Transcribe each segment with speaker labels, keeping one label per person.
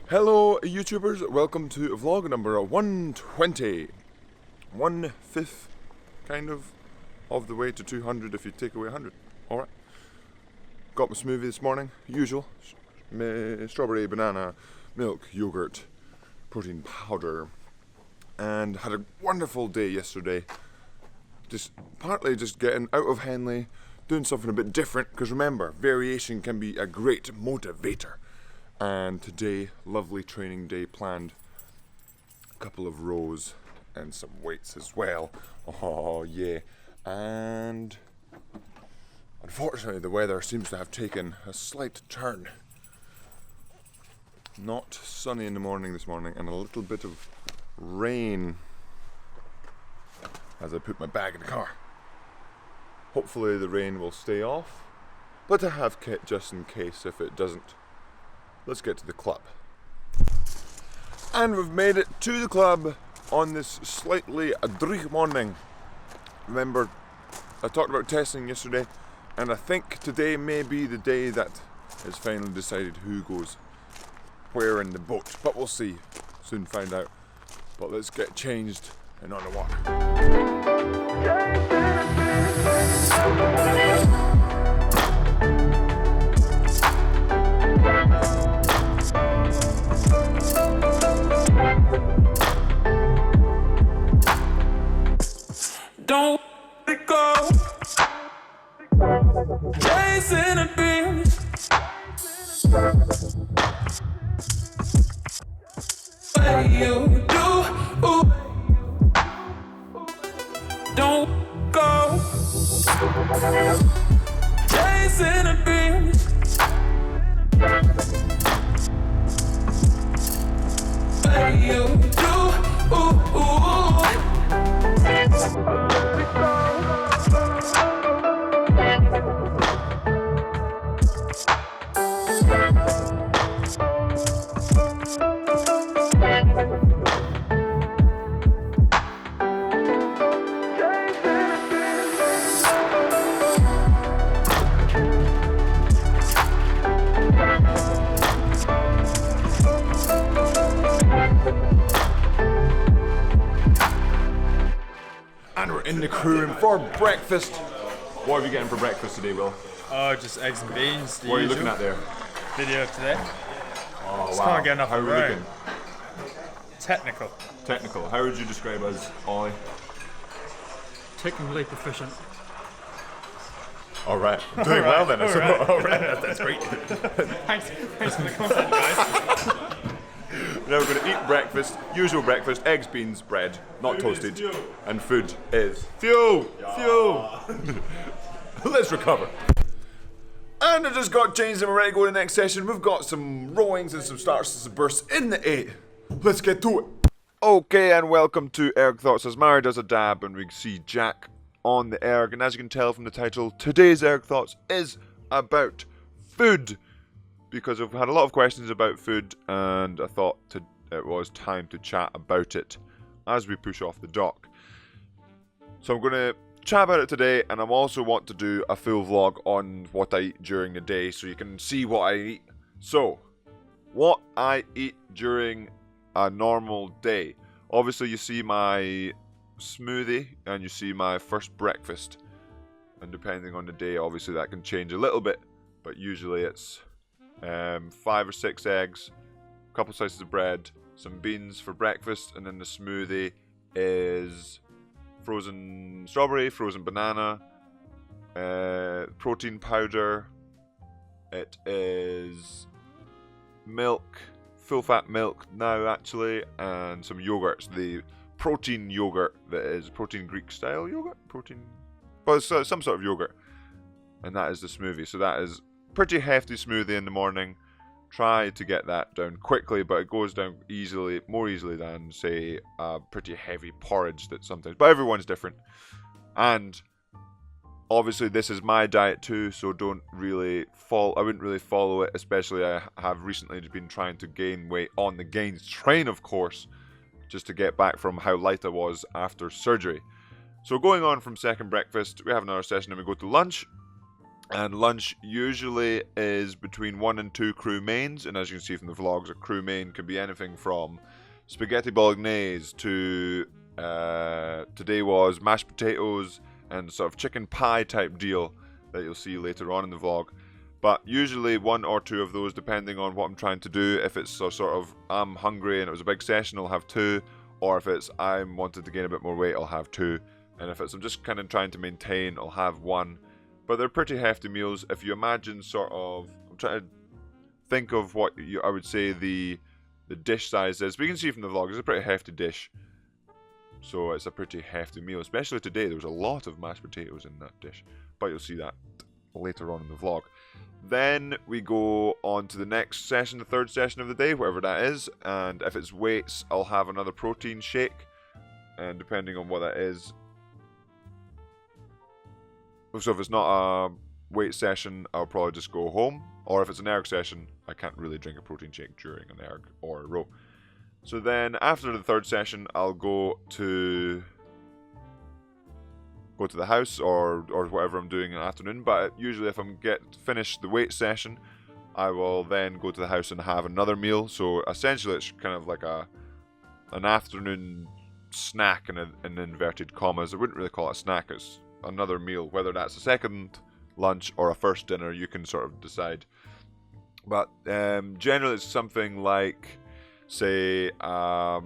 Speaker 1: Hello YouTubers, welcome to vlog number 120. 1/5 kind of the way to 200 if you take away 100. Alright. Got my smoothie this morning, usual. Strawberry, banana, milk, yogurt, protein powder. And had a wonderful day yesterday. Partly just getting out of Henley, doing something a bit different, because remember, variation can be a great motivator. And today, lovely training day planned. A couple of rows and some weights as well. Oh yeah. And unfortunately the weather seems to have taken a slight turn. Not sunny in the morning this morning and a little bit of rain as I put my bag in the car. Hopefully the rain will stay off, but I have kit just in case if it doesn't. Let's get to the club. And we've made it to the club on this slightly dreich morning. Remember, I talked about testing yesterday, and I think today may be the day that is finally decided who goes where in the boat. But we'll see. Soon find out. But let's get changed and on the water.
Speaker 2: Don't let it go. Chasing a dream. What you do? Ooh. Don't go. Chasing a dream. What you do? Ooh.
Speaker 1: And we're in the crew room for breakfast. What are we getting for breakfast today, Will?
Speaker 3: Oh, just eggs and beans.
Speaker 1: What are you looking at there?
Speaker 3: Video of today.
Speaker 1: Oh
Speaker 3: Just
Speaker 1: wow.
Speaker 3: can't get enough
Speaker 1: How are
Speaker 3: of
Speaker 1: we
Speaker 3: it.
Speaker 1: looking?
Speaker 3: Technical.
Speaker 1: Technical. How would you describe us, Ollie?
Speaker 4: Technically proficient.
Speaker 1: Alright. Doing well then.
Speaker 3: Alright.
Speaker 1: That's great.
Speaker 3: Thanks for the content, guys.
Speaker 1: Now we're going to eat breakfast, usual breakfast, eggs, beans, bread, not toasted, and food is fuel! Fuel! Let's recover. And I just got changed and we're ready to go to the next session. We've got some rowings and some starts and some bursts in the 8. Let's get to it. Okay, and welcome to Erg Thoughts. As Mary does a dab and we see Jack on the erg, and as you can tell from the title, today's Erg Thoughts is about food. Because I've had a lot of questions about food and I thought it was time to chat about it as we push off the dock. So I'm going to chat about it today, and I also want to do a full vlog on what I eat during the day so you can see what I eat. So, what I eat during a normal day. Obviously you see my smoothie and you see my first breakfast. And depending on the day, obviously that can change a little bit, but usually it's 5 or 6 eggs, a couple slices of bread, some beans for breakfast, and then the smoothie is frozen strawberry, frozen banana, protein powder, it is milk, full fat milk now actually, and some yogurts, the protein yogurt that is protein Greek style yogurt, well it's some sort of yogurt, and that is the smoothie. So that is pretty hefty smoothie in the morning. Try to get that down quickly, but it goes down easily, more easily than say a pretty heavy porridge that sometimes, but everyone's different. And obviously this is my diet too, so I wouldn't really follow it, especially I have recently been trying to gain weight on the gains train, of course, just to get back from how light I was after surgery. So going on from second breakfast, we have another session and we go to lunch. And lunch usually is between 1 and 2 crew mains, and as you can see from the vlogs, a crew main can be anything from spaghetti bolognese to today was mashed potatoes and sort of chicken pie type deal that you'll see later on in the vlog. But usually 1 or 2 of those, depending on what I'm trying to do. If it's sort of I'm hungry and it was a big session, I'll have 2, or if it's I'm wanted to gain a bit more weight, I'll have 2, and if it's I'm just kind of trying to maintain, I'll have 1. But they're pretty hefty meals. If you imagine sort of, I'm trying to think of what I would say the dish size is. But you can see from the vlog, it's a pretty hefty dish. So it's a pretty hefty meal, especially today. There was a lot of mashed potatoes in that dish. But you'll see that later on in the vlog. Then we go on to the next session, the third session of the day, whatever that is. And if it's weights, I'll have another protein shake. And depending on what that is. So if it's not a weight session, I'll probably just go home. Or if it's an erg session, I can't really drink a protein shake during an erg or a row. So then after the third session, I'll go to the house or whatever I'm doing in the afternoon. But usually if I'm finish the weight session, I will then go to the house and have another meal. So essentially it's kind of like an afternoon snack in inverted commas. I wouldn't really call it a snack. It's another meal, whether that's a second lunch or a first dinner, you can sort of decide. But generally it's something like, say, a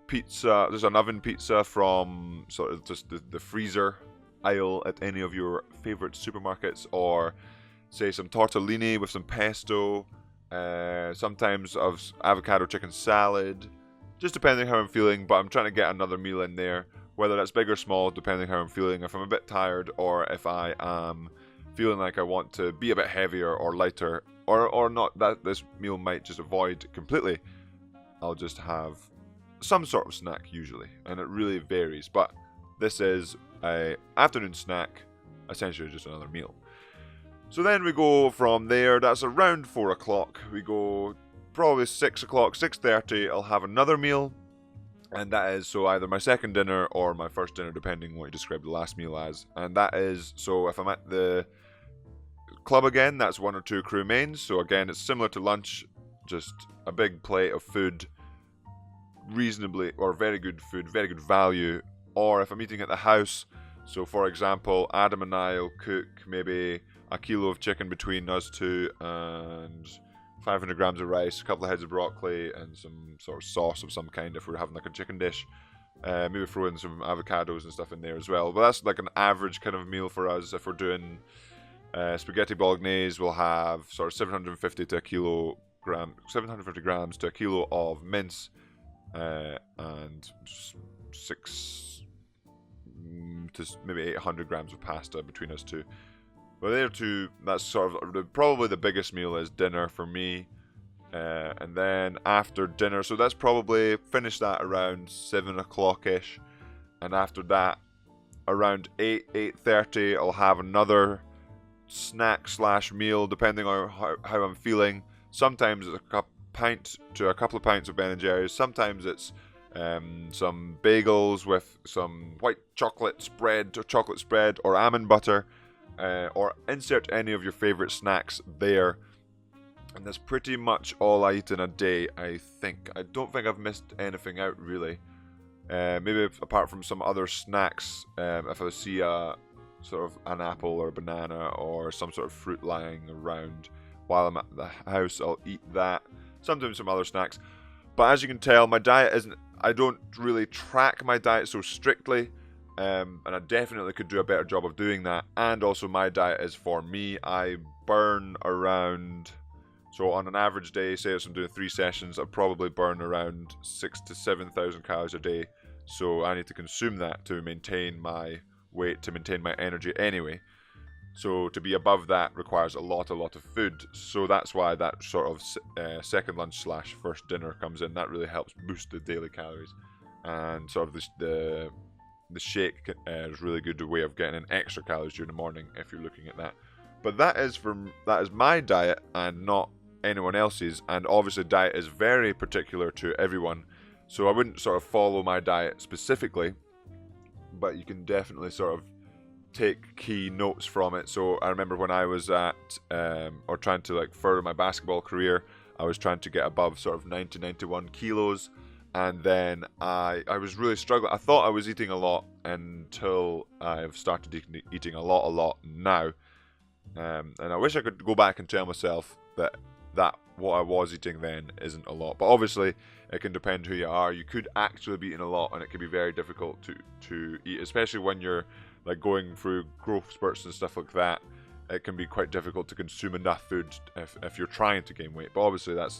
Speaker 1: pizza. There's an oven pizza from sort of just the freezer aisle at any of your favorite supermarkets, or say some tortellini with some pesto, sometimes of avocado chicken salad, just depending how I'm feeling. But I'm trying to get another meal in there, whether that's big or small, depending how I'm feeling. If I'm a bit tired, or if I am feeling like I want to be a bit heavier or lighter, or not, that this meal might just avoid completely, I'll just have some sort of snack usually, and it really varies. But this is a afternoon snack, essentially just another meal. So then we go from there. That's around 4 o'clock. We go probably 6 o'clock, 6:30. I'll have another meal. And that is, so either my second dinner or my first dinner, depending on what you describe the last meal as. And that is, so if I'm at the club again, that's 1 or 2 crew mains. So again, it's similar to lunch, just a big plate of food, reasonably, or very good food, very good value. Or if I'm eating at the house, so for example, Adam and I will cook maybe a kilo of chicken between us two, and 500 grams of rice, a couple of heads of broccoli, and some sort of sauce of some kind if we're having like a chicken dish. Maybe throw in some avocados and stuff in there as well. But that's like an average kind of meal for us. If we're doing spaghetti bolognese, we'll have sort of 750 grams to a kilo of mince, and 6 to maybe 800 grams of pasta between us two. But there too, that's sort of probably the biggest meal is dinner for me. And then after dinner, so that's probably finish that around 7 o'clock-ish. And after that, around 8:30, I'll have another snack / meal, depending on how I'm feeling. Sometimes it's a pint to a couple of pints of Ben & Jerry's. Sometimes it's some bagels with some white chocolate spread or almond butter. Or insert any of your favorite snacks there. And that's pretty much all I eat in a day, I think. I don't think I've missed anything out, really. Maybe apart from some other snacks, if I see a sort of an apple or a banana or some sort of fruit lying around while I'm at the house, I'll eat that. Sometimes some other snacks. But as you can tell, my diet isn't... I don't really track my diet so strictly. And I definitely could do a better job of doing that. And also my diet is for me. I burn around... So on an average day, say if I'm doing 3 sessions, I probably burn around 6,000 to 7,000 calories a day. So I need to consume that to maintain my weight, to maintain my energy anyway. So to be above that requires a lot of food. So that's why that sort of second lunch / first dinner comes in. That really helps boost the daily calories. And sort of the shake is really good way of getting in extra calories during the morning if you're looking at that. But that is my diet and not anyone else's. And obviously diet is very particular to everyone. So I wouldn't sort of follow my diet specifically, but you can definitely sort of take key notes from it. So I remember when I was at or trying to like further my basketball career, I was trying to get above sort of 90, 91 kilos, and then I was really struggling. I thought I was eating a lot until I've started eating a lot now, and I wish I could go back and tell myself that what I was eating then isn't a lot. But obviously it can depend who you are. You could actually be eating a lot, and it can be very difficult to eat, especially when you're like going through growth spurts and stuff like that. It can be quite difficult to consume enough food if you're trying to gain weight. But obviously that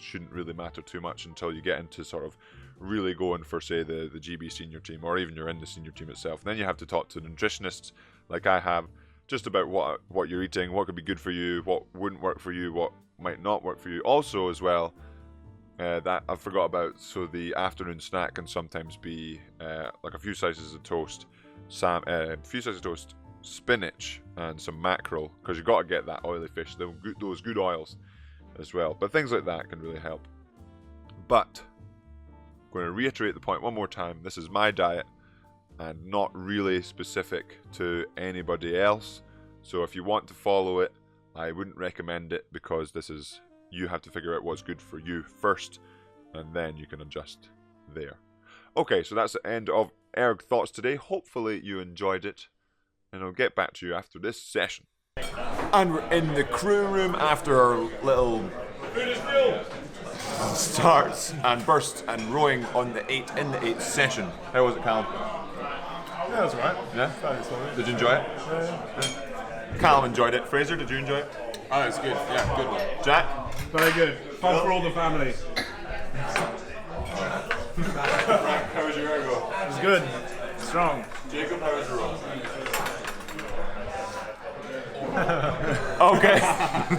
Speaker 1: shouldn't really matter too much until you get into sort of really going for, say, the GB senior team, or even you're in the senior team itself. And then you have to talk to nutritionists like I have, just about what you're eating, what could be good for you, what wouldn't work for you, what might not work for you. Also as well, that I forgot about, so the afternoon snack can sometimes be like a few slices of toast, spinach and some mackerel, because you've got to get that oily fish, those good oils as well. But things like that can really help. But I'm going to reiterate the point one more time. This is my diet and not really specific to anybody else. So if you want to follow it, I wouldn't recommend it, because you have to figure out what's good for you first, and then you can adjust there. Okay, so that's the end of Erg Thoughts today. Hopefully you enjoyed it, and I'll get back to you after this session. And we're in the crew room after our little starts and bursts and rowing in the 8th session. How was it, Callum?
Speaker 3: Yeah, that's right.
Speaker 1: Yeah? Did you enjoy it? Yeah. Callum enjoyed it. Fraser, did you enjoy it?
Speaker 3: Oh, it's good. Yeah, good one.
Speaker 1: Jack?
Speaker 3: Very good. Fun for all the family.
Speaker 1: Frank, how was your ergo?
Speaker 3: It was good. Strong.
Speaker 1: Jacob, how was your roll? Okay.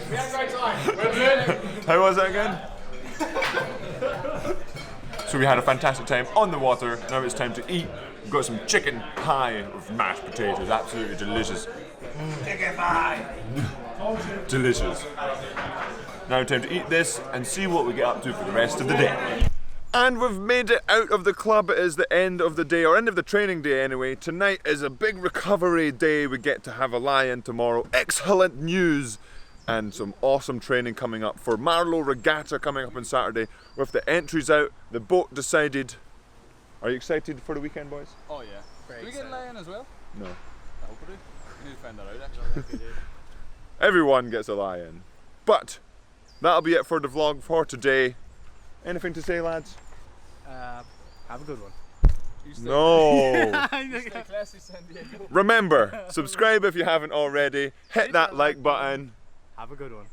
Speaker 3: We had a great time.
Speaker 1: How was that again? So we had a fantastic time on the water. Now it's time to eat. We've got some chicken pie with mashed potatoes. Absolutely delicious.
Speaker 3: Chicken pie.
Speaker 1: Delicious. Now time to eat this and see what we get up to for the rest of the day. And we've made it out of the club. It is the end of the day, or end of the training day anyway. Tonight is a big recovery day. We get to have a lie-in tomorrow. Excellent news. And some awesome training coming up for Marlow Regatta coming up on Saturday. With the entries out, the boat decided. Are you excited for the weekend, boys?
Speaker 4: Oh yeah. Do we get a lie-in as well?
Speaker 1: No.
Speaker 4: I hope we do. We need to find that out actually.
Speaker 1: Everyone gets a lie-in. But that'll be it for the vlog for today. Anything to say, lads?
Speaker 5: Have a good one.
Speaker 1: No.
Speaker 4: Stay classy, San Diego.
Speaker 1: Remember, subscribe if you haven't already. Hit that like button.
Speaker 5: Have a good one.